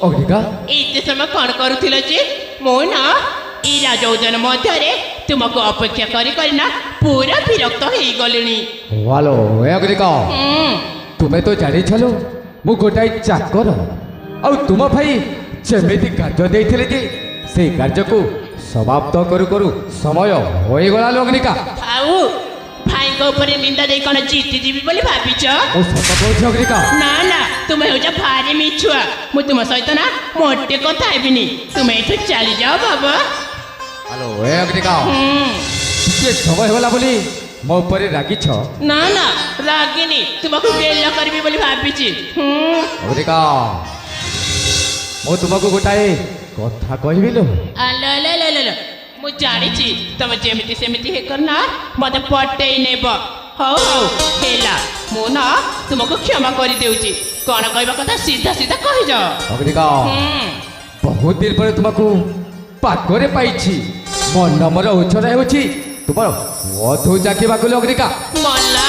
ଅଗ୍ନିକା ଏତେ ସମୟ କ'ଣ କରୁଥିଲ ଯେ ମୁଁ ନା ଏଇ ରାଜଉଦ୍ୟାନ ମଧ୍ୟରେ ତୁମକୁ ଅପେକ୍ଷା କରି କରି ନା ପୁରା ବିରକ୍ତ ହେଇଗଲିଣି। ହ୍ୟାଲୋ ଏ ଅଗ୍ନିକା ତୁମେ ତ ଜାଣିଛଲ ମୁଁ ଗୋଟାଏ ଚାକର ଆଉ ତୁମ ଭାଇ ଯେମିତି କାର୍ଯ୍ୟ ଦେଇଥିଲେ ଯେ ସେଇ କାର୍ଯ୍ୟକୁ ସମାପ୍ତ କରୁ କରୁ ସମୟ ହୋଇଗଲା ଅଗ୍ନିକା। ଆଉ ଭାଇଙ୍କ ଉପରେ ନିନ୍ଦା ଦେଇ କ'ଣ ଜିତିଯିବି ବୋଲି ଭାବିଛ? ମୁଁ ସତ କହୁଛି ଅଗ୍ନିକା। ନା ନା ତୁମେ ହେଉଛ ଭାରି ମିଛୁଆ। ମୁଁ ତୁମ ସହିତ ନା ମୋଟେ କଥା ହେବିନି। ତୁମେ ଏଠୁ ଚାଲିଯାଅ ବାବା। ହ୍ୟାଲୋ ଏ ଅଗ୍ନିକା ଟିକେ ସମୟ ହେଇଗଲା ବୋଲି ମୋ ଉପରେ ରାଗିଛ? ନା ନା ରାଗିନି, ତୁମକୁ ଗେଲ କରିବି ବୋଲି ଭାବିଛି। ଅଗ୍ନିକା ମୁଁ ତୁମକୁ ଗୋଟାଏ କଥା କହିବି ଲୋ। ଆଲୋ ଆଲୋ ଆଲୋ ଆଲୋ, ମୁଁ ଜାଣିଛି ତମେ ଯେମିତି ସେମିତି ହେ କରନା ମତେ ପଟେଇ ନେବ। ହଉ ହଉ ହେଲା, ମୁଁ ନା ତୁମକୁ କ୍ଷମା କରିଦେଉଛି। କ'ଣ କହିବା କଥା ସିଧା ସିଧା କହିଯାଅ। ଅଗ୍ନିକା ବହୁତ ଦିନ ପରେ ତୁମକୁ ପାଖରେ ପାଇଛି। ମନମର ଉଚ୍ଚନା ହେଉଛି ତୁମର ମଧୁ ଚାଖିବାକୁ ଲୋ ଅଗ୍ନିକା। ମଲା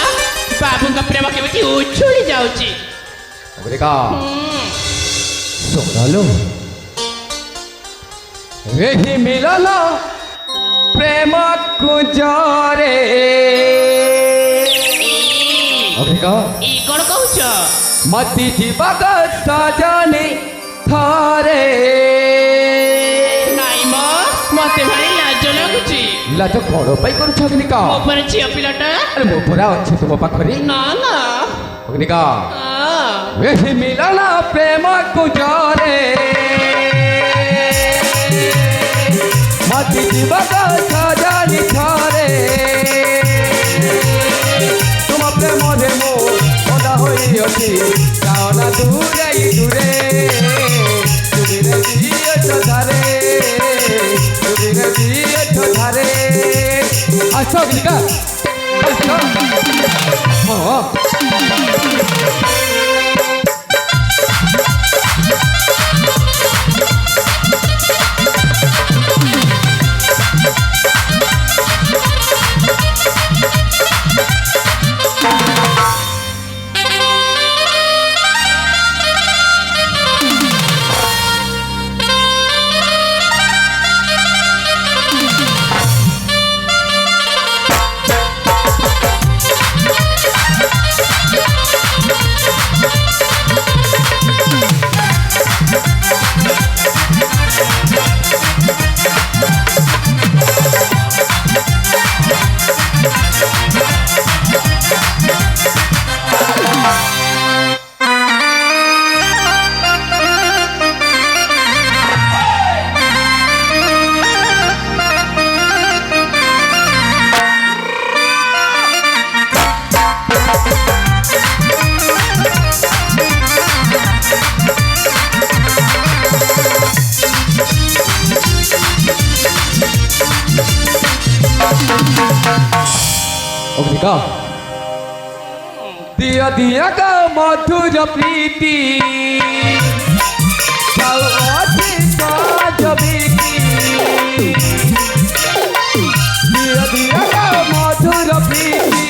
ବାବୁଙ୍କ ପ୍ରେମ କେମିତି ଉଛୁଳି ଯାଉଛି। ଅଗ୍ନିକା ଶୁଣଲୋ, ଏହି ମିଳନ ପ୍ରେମ କୁଞ୍ଜରେ। ଅଗ୍ନିକା ଏଇ କ'ଣ କହୁଛ? ମତି ଯିବା ସଜନି ଥରେ। ନାଇଁ ମ ମତେ ଭାରି ଲାଜ ଲାଗୁଛି। ଲାଜ କ'ଣ ପାଇଁ କରୁଛ ଅଗ୍ନିକା? ମୋ ଉପରେ ଝିଅ ପିଲାଟା। ଆରେ ମୋ ପରା ଅଛି ତୁମ ପାଖରେ। ନା ନା ଅଗ୍ନିକା ଏହି ମିଳନ ପ୍ରେମ କୁଞ୍ଜରେ ମତି ଯିବା ସଜନି ଥରେ। ତୁମ ପ୍ରେମରେ ମୁଁ ବନ୍ଧା ହୋଇଅଛି, ଯାଅନା ଦୂରେଇ ଦୂରେ। ତୁମିରେ ଦିଅଛ ଧାରେ, ତୁମିରେ ଦିଅଛ ଧାରେ। ଆସ ଅଗ୍ନିକା ଆସ। ହଁ অগ্নিকা দিয়া দিয়া গা মধুর প্রীতি যাও অতি সহজ বিতি। দিয়া দিয়া গা মধুর প্রীতি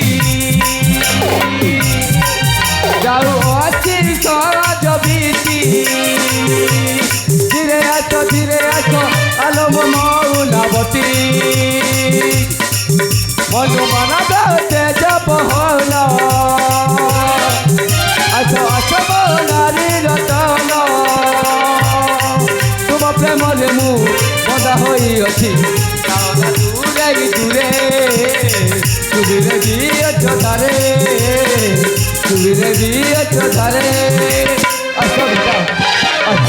যাও অতি সহজ বিতি। ধীরে আছো আলো মৌলাবতী। মধুমনা তেজ বহল আস আস নারী রতন। তুম প্রেমরে মু বন্ধা হইଅছি, যাଅনা দূরেই দূরে। তুমিরে দিଅছ ধারে, তুমিরে দিଅছ ধারে। আস আস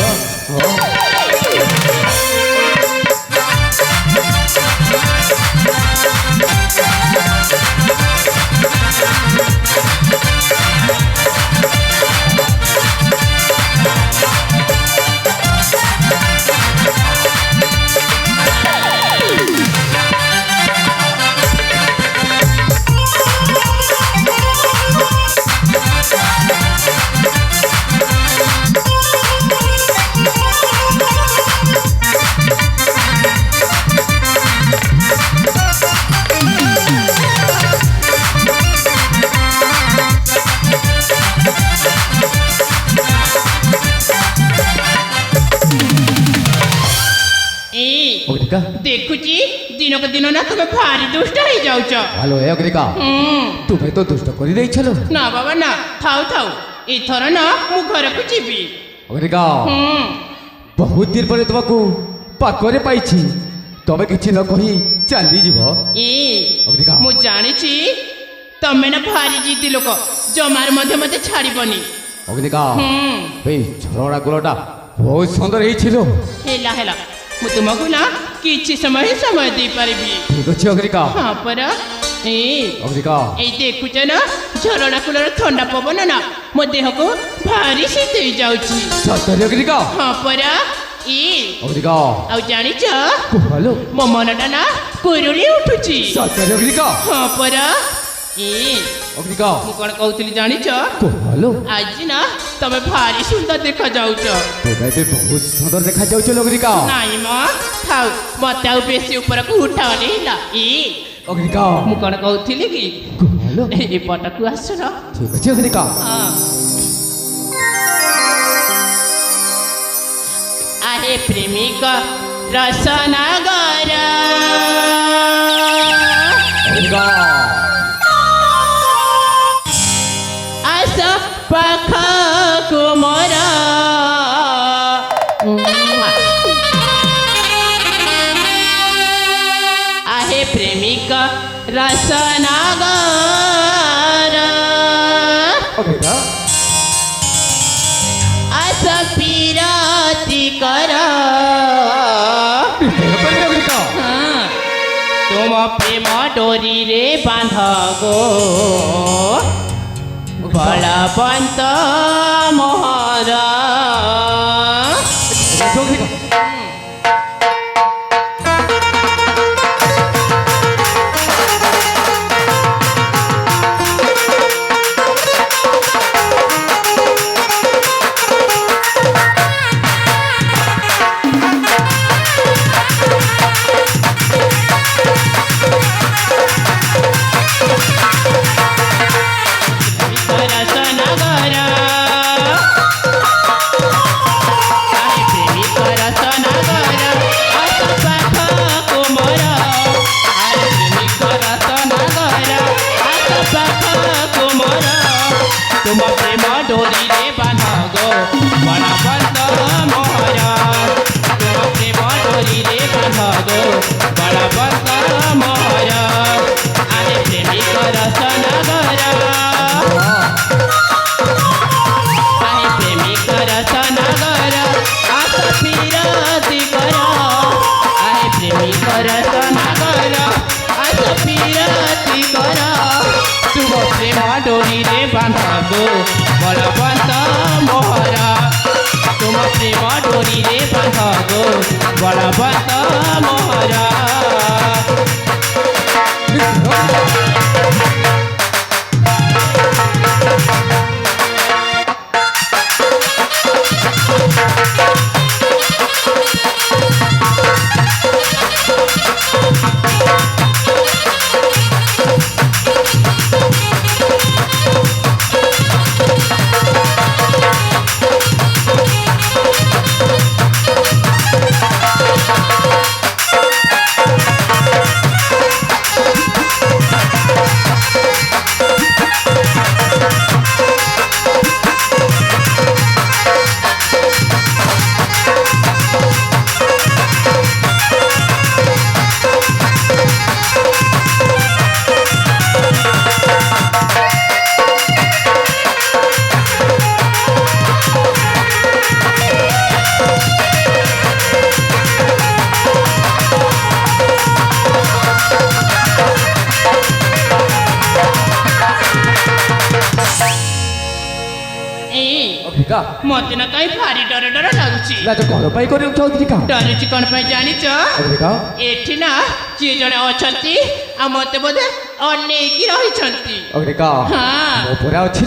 ଅଗ୍ନିକା ଦେଖୁଛି ଦିନକୁ ଦିନ ନା ତୁମେ ଭାରି ଦୁଷ୍ଟ ହେଇଯାଉଛ। ହ୍ୟାଲୋ ଏ ଅଗ୍ନିକା ତୁମେ ତ ଦୁଷ୍ଟ କରିଦେଇଛଲ। ନା ବାବା ନା, ଥାଉ ଥାଉ, ଏଥର ନା ମୁଁ ଘରକୁ ଯିବି। ଅଗ୍ନିକା ବହୁତ ଦିନ ପରେ ତୁମକୁ ପାଖରେ ପାଇଛି, ତମେ କିଛି ନ କହି ଚାଲିଯିବ। ଅଗ୍ନିକା ମୁଁ ଜାଣିଛି ତମେ ନା ଭାରି ଜିଦି ଲୋକ, ଜମାରୁ ମଧ୍ୟ ମତେ ଛାଡ଼ିବନି। ଅଗ୍ନିକା ଏଇ ଝରଣା ଗୁଲଟା ବହୁତ ସୁନ୍ଦର ହେଇছিল। ହେଲା ହେଲା, ମୁଁ ତୁମକୁ ନା କିଛି ସମୟ ଦେଇପାରିବି। ଠିକ ଅଛି ଅଗ୍ନିକା। ହଁ ପରା। ଅଗ୍ନିକା ଏଇ ଦେଖୁଛ ନା ଝରଣା କୂଳର ଥଣ୍ଡା ପବନ ନା ମୋ ଦେହକୁ ଭାରି ଶୀତେଇ ଯାଉଛି। ସତରେ ଅଗ୍ନିକା? ହଁ ପରା। ଅଗ୍ନିକା ଆଉ ଜାଣିଛ ହ୍ୟାଲୋ ମୋ ମନଟା ନା କୁରୁଳି ଉଠୁଛି। ସତରେ ଅଗ୍ନିକା? ହଁ ପରା। ଅଗ୍ନିକା ମୁଁ କଣ କହୁଥିଲି ଜାଣିଛ, ହ୍ୟାଲୋ ଆଜି ନା ତମେ ଭାରି ସୁନ୍ଦର ଦେଖାଯାଉଛ। ତୁମେ ବି ବହୁତ ସୁନ୍ଦର ଦେଖାଯାଉଛ ଅଗ୍ନିକା। ନାଇଁ ମ ଥାଉ, ମତେ ଆଉ ବେଶୀ ଉପରକୁ ଉଠାଅନି ହେଲା। ଅଗ୍ନିକା ମୁଁ କଣ କହୁଥିଲି କି ହ୍ୟାଲୋ ଏ ପଟକୁ ଆସୁନ। ଠିକ ଅଛି ଅଗ୍ନିକା। ଆହେ ପ୍ରେମିକ ରସନଗର ଅଗ୍ନିକା ଆସ ପାଖକୁ ମୋର। ଆହେ ପ୍ରେମିକ ରସନଗର ଅଗ୍ନିକା ଆସ ପିରାତି କର। ଅଗ୍ନିକା ତୁମ ପ୍ରେମ ଡୋରିରେ ବାନ୍ଧ ଗୋ ବଳବନ୍ତ ମୋହର। ଅଗ୍ନିକା तुम प्रेम डोरी रे बांध गो बलवंत मोहर। तुम प्रेम डोरी रे बांध गो बलवंत मोहर। आरे प्रेमिक रसनगर आरे प्रेमिक रसनगर आस फिरती कर। आरे प्रेमिक रसनगर आस फिरती कर। तुम प्रेम डोरी रे बांध गो बलवंत मोहर। तुम प्रेम डोरी रे बांध गो बलवंत मोहर। ଅଗ୍ନିକା ମତେ ନା କାହିଁ ଭାରି ଡର ଡର ଲାଗୁଛି। ଲାଜ କଣ ପାଇଁ କରିବାକୁ ଅଗ୍ନିକା? ଡରୁଛି କଣ ପାଇଁ ଜାଣିଛ? ଅଗ୍ନିକା ଏଠି ନା କିଏ ଜଣେ ଅଛନ୍ତି ଆଉ ମତେ ବୋଧେ ଅନେଇକି ରହିଛନ୍ତି। ଅଗ୍ନିକା ହଁ ମୋ ପୁରା ଅଛି ଲୋ।